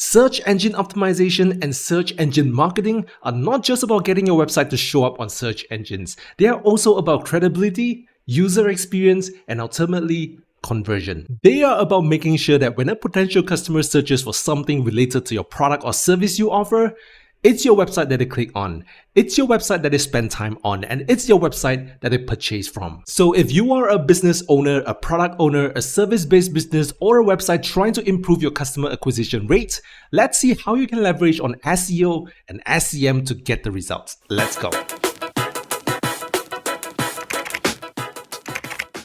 Search engine optimization and search engine marketing are not just about getting your website to show up on search engines. They are also about credibility, user experience, and ultimately conversion. They are about making sure that when a potential customer searches for something related to your product or service you offer, it's your website that they click on, it's your website that they spend time on, and it's your website that they purchase from. So if you are a business owner, a product owner, a service-based business, or a website trying to improve your customer acquisition rate, let's see how you can leverage on SEO and SEM to get the results. Let's go.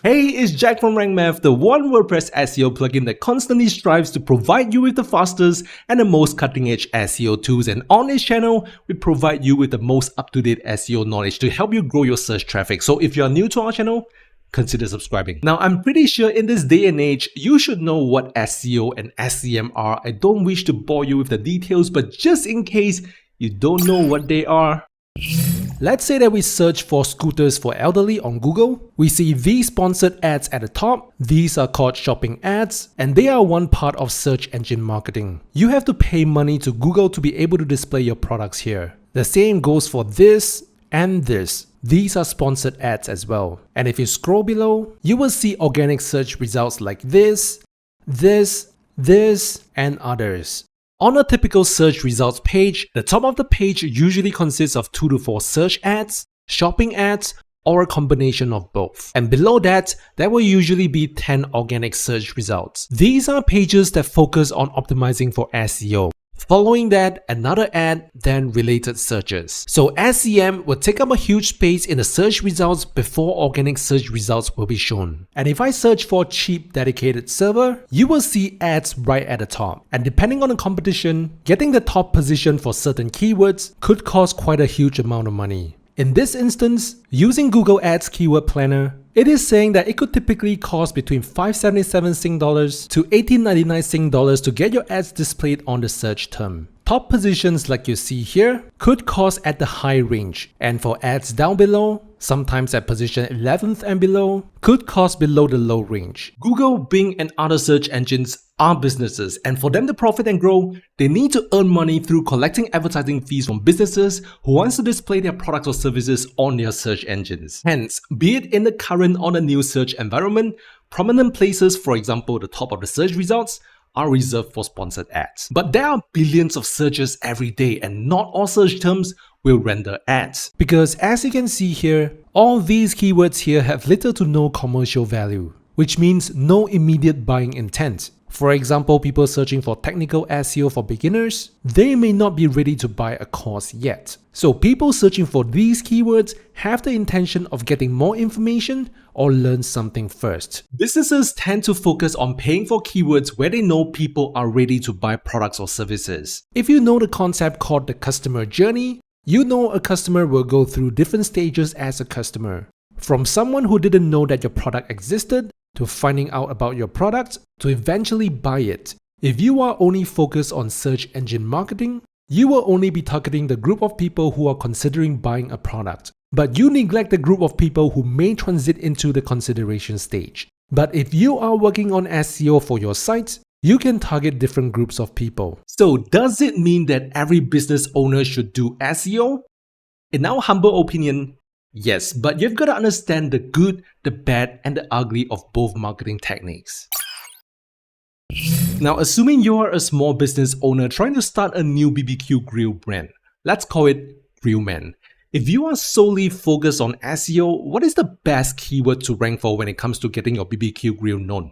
Hey, it's Jack from RankMath, the one WordPress SEO plugin that constantly strives to provide you with the fastest and the most cutting-edge SEO tools. And on this channel, we provide you with the most up-to-date SEO knowledge to help you grow your search traffic. So if you're new to our channel, consider subscribing. Now, I'm pretty sure in this day and age, you should know what SEO and SEM are. I don't wish to bore you with the details, but just in case you don't know what they are, let's say that we search for scooters for elderly on Google. We see these sponsored ads at the top. These are called shopping ads, and they are one part of search engine marketing. You have to pay money to Google to be able to display your products here. The same goes for this and this. These are sponsored ads as well. And if you scroll below, you will see organic search results like this, and others. On a typical search results page, the top of the page usually consists of 2 to 4 search ads, shopping ads, or a combination of both. And below that, there will usually be 10 organic search results. These are pages that focus on optimizing for SEO. Following that, another ad, then related searches. So SEM will take up a huge space in the search results before organic search results will be shown. And if I search for cheap dedicated server, you will see ads right at the top. And depending on the competition, getting the top position for certain keywords could cost quite a huge amount of money. In this instance, using Google Ads Keyword Planner, it is saying that it could typically cost between 577 Sing dollars to 1899 Sing dollars to get your ads displayed on the search term. Top positions like you see here could cost at the high range, and for ads down below, sometimes at position 11th and below, could cost below the low range. Google, Bing, and other search engines are businesses, and for them to profit and grow, they need to earn money through collecting advertising fees from businesses who wants to display their products or services on their search engines. Hence, be it in the current or the new search environment, prominent places, for example the top of the search results, are reserved for sponsored ads. But there are billions of searches every day, and not all search terms will render ads. Because as you can see here, all these keywords here have little to no commercial value, which means no immediate buying intent. For example, people searching for technical SEO for beginners, they may not be ready to buy a course yet. So people searching for these keywords have the intention of getting more information or learn something first. Businesses tend to focus on paying for keywords where they know people are ready to buy products or services. If you know the concept called the customer journey, you know a customer will go through different stages as a customer. From someone who didn't know that your product existed, to finding out about your product, to eventually buy it. If you are only focused on search engine marketing, you will only be targeting the group of people who are considering buying a product. But you neglect the group of people who may transit into the consideration stage. But if you are working on SEO for your site, you can target different groups of people. So does it mean that every business owner should do SEO? In our humble opinion, yes, but you've got to understand the good, the bad, and the ugly of both marketing techniques. Now, assuming you are a small business owner trying to start a new BBQ grill brand, let's call it Grillman. If you are solely focused on SEO, what is the best keyword to rank for when it comes to getting your BBQ grill known?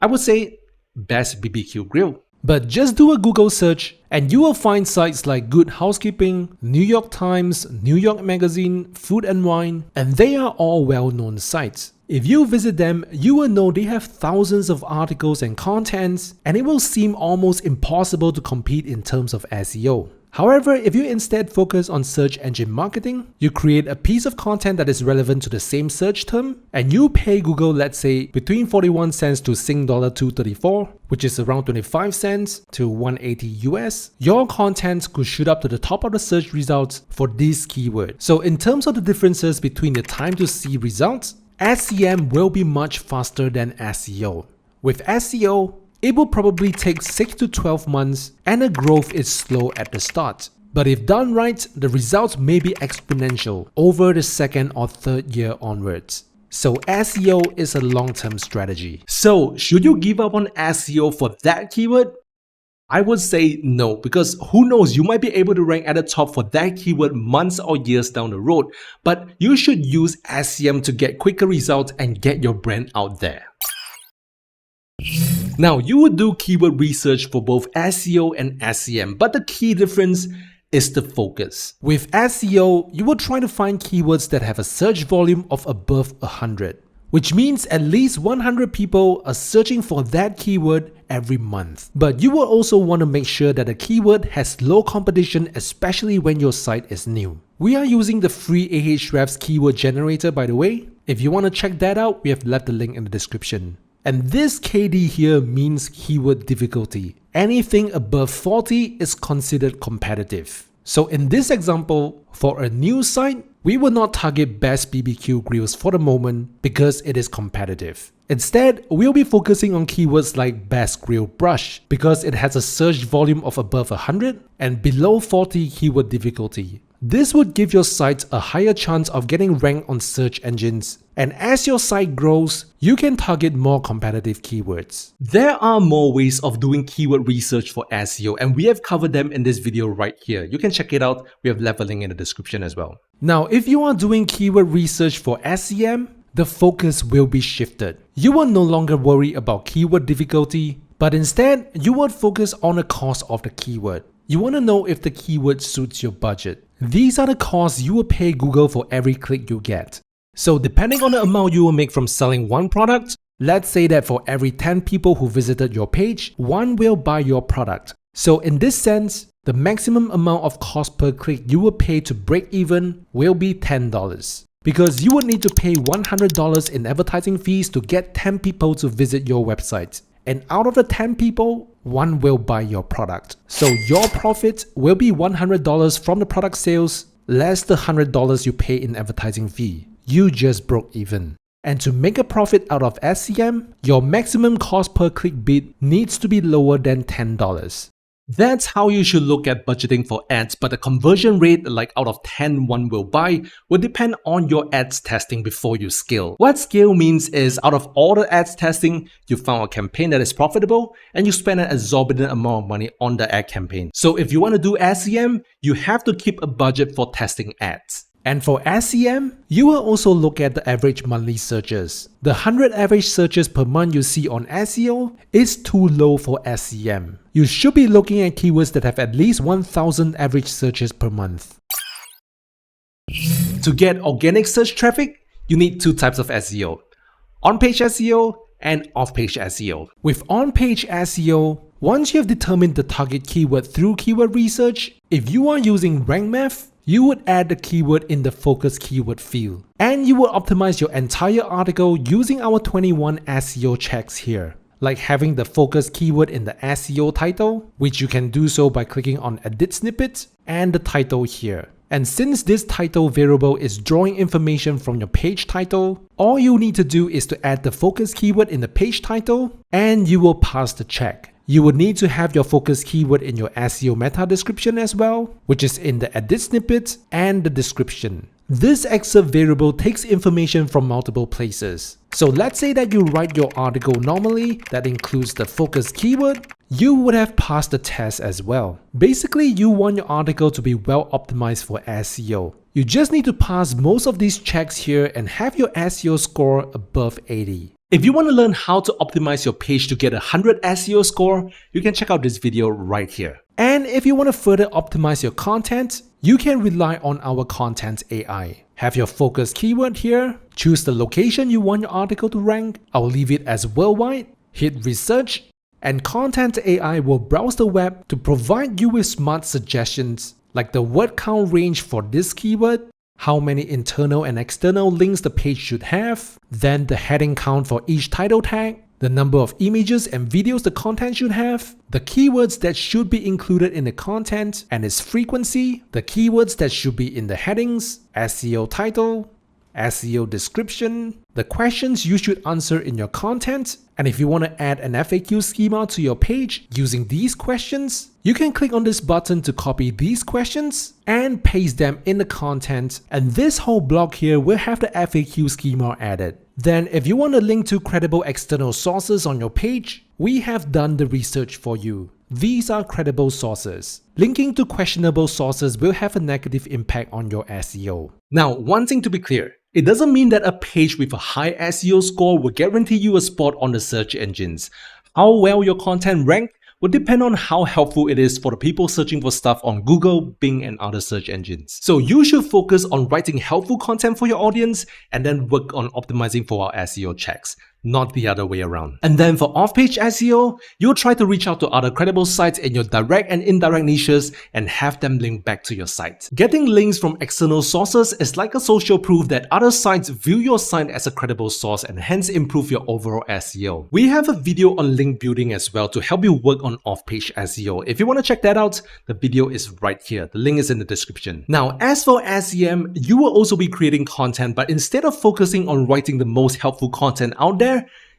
I would say best BBQ grill. But just do a Google search and you will find sites like Good Housekeeping, New York Times, New York Magazine, Food and Wine, and they are all well-known sites. If you visit them, you will know they have thousands of articles and contents, and it will seem almost impossible to compete in terms of SEO. However, if you instead focus on search engine marketing, you create a piece of content that is relevant to the same search term, and you pay Google, let's say, between 41 cents to Sing dollar 234, which is around 25 cents to 180 US, your content could shoot up to the top of the search results for this keyword. So in terms of the differences between the time to see results, SEM will be much faster than SEO. With SEO, it will probably take 6 to 12 months and the growth is slow at the start. But if done right, the results may be exponential over the second or third year onwards. So SEO is a long-term strategy. So should you give up on SEO for that keyword? I would say no, because who knows, you might be able to rank at the top for that keyword months or years down the road, but you should use SEM to get quicker results and get your brand out there. Now, you would do keyword research for both SEO and SEM, but the key difference is the focus. With SEO, you will try to find keywords that have a search volume of above 100. Which means at least 100 people are searching for that keyword every month. But you will also want to make sure that the keyword has low competition, especially when your site is new. We are using the free Ahrefs keyword generator, by the way. If you want to check that out, we have left the link in the description. And this KD here means keyword difficulty. Anything above 40 is considered competitive. So in this example, for a new site, we will not target best BBQ grills for the moment because it is competitive. Instead, we'll be focusing on keywords like best grill brush because it has a search volume of above 100 and below 40 keyword difficulty. This would give your site a higher chance of getting ranked on search engines. And as your site grows, you can target more competitive keywords. There are more ways of doing keyword research for SEO, and we have covered them in this video right here. You can check it out. We have left a link in the description as well. Now, if you are doing keyword research for SEM, the focus will be shifted. You will no longer worry about keyword difficulty, but instead, you will focus on the cost of the keyword. You want to know if the keyword suits your budget. These are the costs you will pay Google for every click you get. So depending on the amount you will make from selling one product, let's say that for every 10 people who visited your page, one will buy your product. So in this sense, the maximum amount of cost per click you will pay to break even will be $10. Because you would need to pay $100 in advertising fees to get 10 people to visit your website. And out of the 10 people, one will buy your product. So your profit will be $100 from the product sales, less the $100 you pay in advertising fee. You just broke even. And to make a profit out of SEM, your maximum cost per click bid needs to be lower than $10. That's how you should look at budgeting for ads, but the conversion rate, like out of 10 one will buy, will depend on your ads testing before you scale. What scale means is out of all the ads testing, you found a campaign that is profitable and you spend an exorbitant amount of money on the ad campaign. So if you want to do SEM, you have to keep a budget for testing ads. And for SEM, you will also look at the average monthly searches. The 100 average searches per month you see on SEO is too low for SEM. You should be looking at keywords that have at least 1,000 average searches per month. To get organic search traffic, you need two types of SEO: on-page SEO and off-page SEO. With on-page SEO, once you have determined the target keyword through keyword research, if you are using rank math, you would add the keyword in the focus keyword field. And you will optimize your entire article using our 21 SEO checks here, like having the focus keyword in the SEO title, which you can do so by clicking on Edit Snippet, and the title here. And since this title variable is drawing information from your page title, all you need to do is to add the focus keyword in the page title, and you will pass the check. You would need to have your focus keyword in your SEO meta description as well, which is in the edit snippet and the description. This excerpt variable takes information from multiple places. So let's say that you write your article normally that includes the focus keyword, you would have passed the test as well. Basically, you want your article to be well optimized for SEO. You just need to pass most of these checks here and have your SEO score above 80. If you want to learn how to optimize your page to get a 100 SEO score, you can check out this video right here. And if you want to further optimize your content, you can rely on our Content AI. Have your focus keyword here, choose the location you want your article to rank, I'll leave it as worldwide, hit research, and Content AI will browse the web to provide you with smart suggestions like the word count range for this keyword, how many internal and external links the page should have, then the heading count for each title tag, the number of images and videos the content should have, the keywords that should be included in the content and its frequency, the keywords that should be in the headings, SEO title, SEO description, the questions you should answer in your content, and if you want to add an FAQ schema to your page using these questions, you can click on this button to copy these questions and paste them in the content, and this whole block here will have the FAQ schema added. Then if you want to link to credible external sources on your page, we have done the research for you. These are credible sources. Linking to questionable sources will have a negative impact on your SEO. Now, one thing to be clear, it doesn't mean that a page with a high SEO score will guarantee you a spot on the search engines. How well your content ranks will depend on how helpful it is for the people searching for stuff on Google, Bing, and other search engines. So you should focus on writing helpful content for your audience and then work on optimizing for our SEO checks, not the other way around. And then for off-page SEO, you'll try to reach out to other credible sites in your direct and indirect niches and have them link back to your site. Getting links from external sources is like a social proof that other sites view your site as a credible source and hence improve your overall SEO. We have a video on link building as well to help you work on off-page SEO. If you want to check that out, the video is right here. The link is in the description. Now, as for SEM, you will also be creating content, but instead of focusing on writing the most helpful content out there,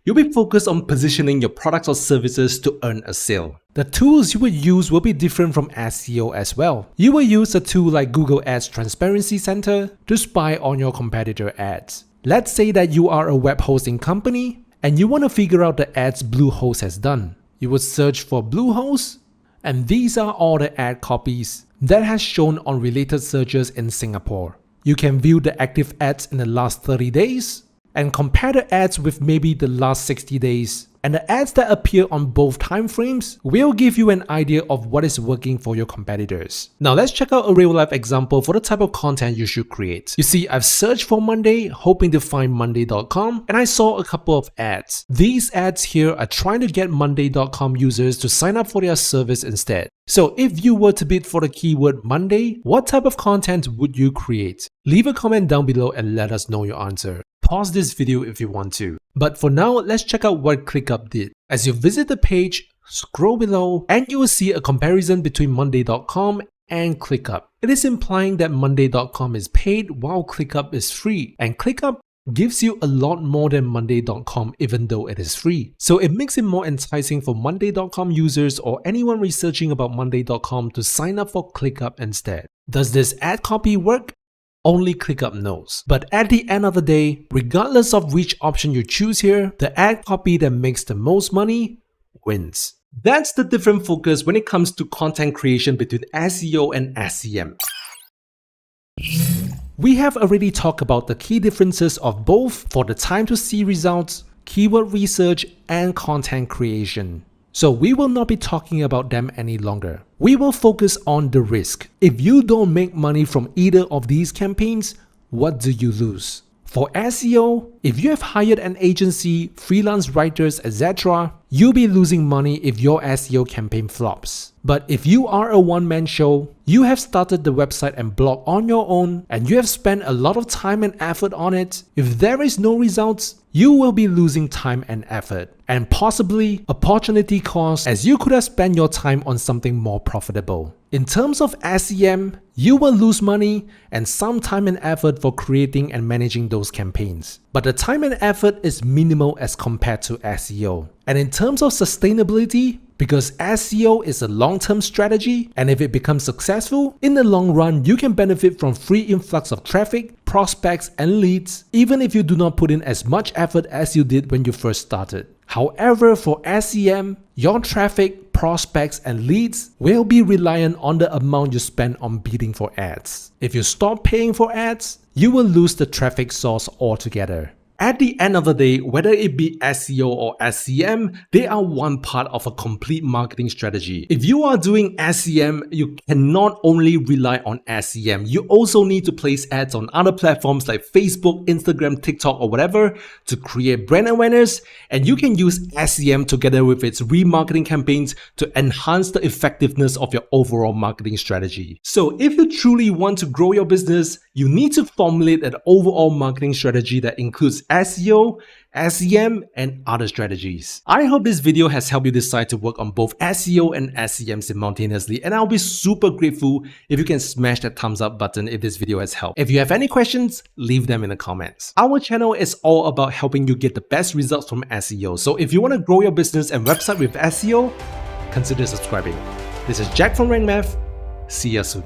you'll be focused on positioning your products or services to earn a sale. The tools you will use will be different from SEO as well. You will use a tool like Google Ads Transparency Center to spy on your competitor ads. Let's say that you are a web hosting company and you want to figure out the ads Bluehost has done. You would search for Bluehost, and these are all the ad copies that has shown on related searches in Singapore. You can view the active ads in the last 30 days and compare the ads with maybe the last 60 days. And the ads that appear on both time frames will give you an idea of what is working for your competitors. Now let's check out a real life example for the type of content you should create. You see, I've searched for Monday, hoping to find Monday.com, and I saw a couple of ads. These ads here are trying to get Monday.com users to sign up for their service instead. So if you were to bid for the keyword Monday, what type of content would you create? Leave a comment down below and let us know your answer. Pause this video if you want to. But for now, let's check out what ClickUp did. As you visit the page, scroll below and you will see a comparison between Monday.com and ClickUp. It is implying that Monday.com is paid while ClickUp is free, and ClickUp gives you a lot more than Monday.com even though it is free. So it makes it more enticing for Monday.com users or anyone researching about Monday.com to sign up for ClickUp instead. Does this ad copy work? Only ClickUp knows. But at the end of the day, regardless of which option you choose here, the ad copy that makes the most money wins. That's the different focus when it comes to content creation between SEO and SEM. We have already talked about the key differences of both for the time to see results, keyword research, and content creation. So we will not be talking about them any longer. We will focus on the risk. If you don't make money from either of these campaigns, what do you lose? For SEO, if you have hired an agency, freelance writers, etc., you'll be losing money if your SEO campaign flops. But if you are a one-man show, you have started the website and blog on your own, and you have spent a lot of time and effort on it, if there is no results, you will be losing time and effort, and possibly opportunity cost, as you could have spent your time on something more profitable. In terms of SEM, you will lose money and some time and effort for creating and managing those campaigns. But the time and effort is minimal as compared to SEO. And in terms of sustainability, because SEO is a long-term strategy, and if it becomes successful, in the long run, you can benefit from free influx of traffic, prospects, and leads, even if you do not put in as much effort as you did when you first started. However, for SEM, your traffic, prospects, and leads will be reliant on the amount you spend on bidding for ads. If you stop paying for ads, you will lose the traffic source altogether. At the end of the day, whether it be SEO or SEM, they are one part of a complete marketing strategy. If you are doing SEM, you cannot only rely on SEM. You also need to place ads on other platforms like Facebook, Instagram, TikTok, or whatever to create brand awareness. And you can use SEM together with its remarketing campaigns to enhance the effectiveness of your overall marketing strategy. So if you truly want to grow your business, you need to formulate an overall marketing strategy that includes SEO SEM, and other strategies. I hope this video has helped you decide to work on both SEO and SEM simultaneously, and I'll be super grateful if you can smash that thumbs up button if this video has helped. If you have any questions, leave them in the comments. Our channel is all about helping you get the best results from SEO, so if you want to grow your business and website with SEO, consider subscribing. This is Jack from Rank Math. See you soon.